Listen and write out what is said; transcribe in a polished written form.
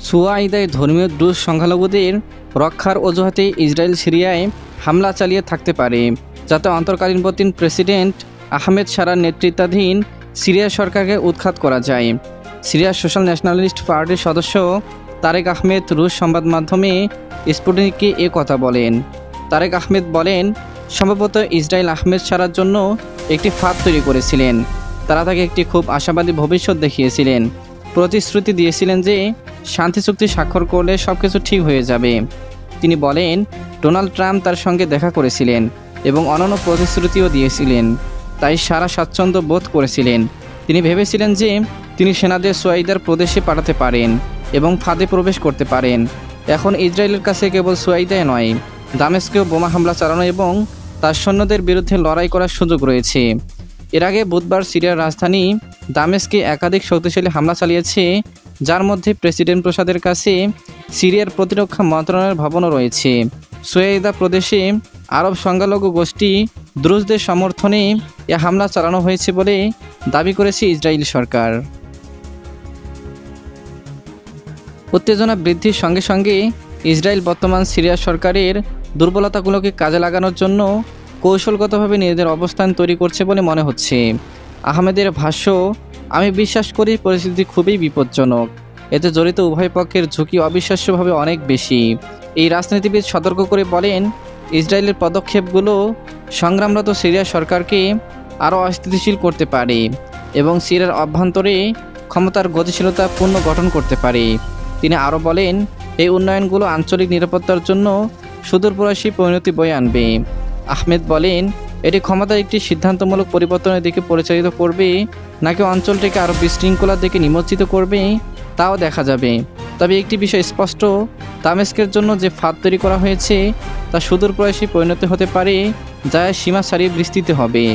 সুয়াইদায় ধর্মীয় দ্রুজ সংখ্যালঘুদের রক্ষার অজুহাতে ইসরায়েল সিরিয়ায় হামলা চালিয়ে থাকতে পারে, যাতে অন্তর্কালীনবর্তী প্রেসিডেন্ট আহমেদ শারার নেতৃত্বাধীন সিরিয়া সরকারকে উৎখাত করা যায়। সিরিয়ার সোশ্যাল ন্যাশনালিস্ট পার্টির সদস্য তারেক আহমেদ রুশ সংবাদ মাধ্যমে স্পুটনিককে এ কথা বলেন। তারেক আহমেদ বলেন, সম্ভবত ইসরায়েল আহমেদ শারার জন্য একটি ফাঁদ তৈরি করেছিলেন। তারা তাকে একটি খুব আশাবাদী ভবিষ্যৎ দেখিয়েছিলেন, প্রতিশ্রুতি দিয়েছিলেন যে শান্তি চুক্তি স্বাক্ষর করলে সব কিছু ঠিক হয়ে যাবে। তিনি বলেন, ডোনাল্ড ট্রাম্প তার সঙ্গে দেখা করেছিলেন এবং অনন্য প্রতিশ্রুতিও দিয়েছিলেন, তাই সারা স্বাচ্ছন্দ্য বোধ করেছিলেন। তিনি ভেবেছিলেন যে তিনি সেনাদের সুয়াইদার প্রদেশে পাঠাতে পারেন এবং ফাঁদে প্রবেশ করতে পারেন। এখন ইসরায়েলের কাছে কেবল সুয়াইদায় নয়, দামেস্কেও বোমা হামলা চালানো এবং তার সৈন্যদের বিরুদ্ধে লড়াই করার সুযোগ রয়েছে। এর আগে বুধবার সিরিয়ার রাজধানী দামেস্কে একাধিক শক্তিশালী হামলা চালিয়েছে, যার মধ্যে প্রেসিডেন্ট প্রাসাদের কাছে সিরিয়ার প্রতিরক্ষা মন্ত্রণালয়ের ভবনও রয়েছে। সুয়াইদা প্রদেশে আরব সংখ্যালঘু গোষ্ঠী দ্রুজদের সমর্থনে এ হামলা চালানো হয়েছে বলে দাবি করেছে ইসরায়েল সরকার। উত্তেজনা বৃদ্ধির সঙ্গে সঙ্গে ইসরায়েল বর্তমান সিরিয়া সরকারের দুর্বলতাগুলোকে কাজে লাগানোর জন্য কৌশলগতভাবে নিজেদের অবস্থান তৈরি করছে বলে মনে হচ্ছে। আহমেদের ভাষ্য, আমি বিশ্বাস করি পরিস্থিতি খুবই বিপজ্জনক। এতে জড়িত উভয় পক্ষের ঝুঁকি অবিশ্বাস্যভাবে অনেক বেশি। এই রাজনীতিবিদ সতর্ক করে বলেন, ইসরায়েলের পদক্ষেপগুলো সংগ্রামরত সিরিয়া সরকারকে আরও অস্থিতিশীল করতে পারে এবং সিরিয়ার অভ্যন্তরে ক্ষমতার গতিশীলতা পুনর্গঠন করতে পারে। তিনি আরও বলেন, এই উন্নয়নগুলো আঞ্চলিক নিরাপত্তার জন্য সুদূরপ্রসারী পরিণতি বয়ে আনবে। আহমেদ বলেন, এটি ক্ষমতার একটি সিদ্ধান্তমূলক পরিবর্তনের দিকে পরিচালিত করবে নাকি অঞ্চলটিকে আরও বিশৃঙ্খলার দিকে নিমজ্জিত করবে তাও দেখা যাবে। তবে একটি বিষয় স্পষ্ট, দামেস্কের জন্য যে ফাঁদ তৈরি করা হয়েছে তা সুদূরপ্রসারী পরিণতি হতে পারে, যা সীমা ছাড়িয়ে বিস্তৃত হবে।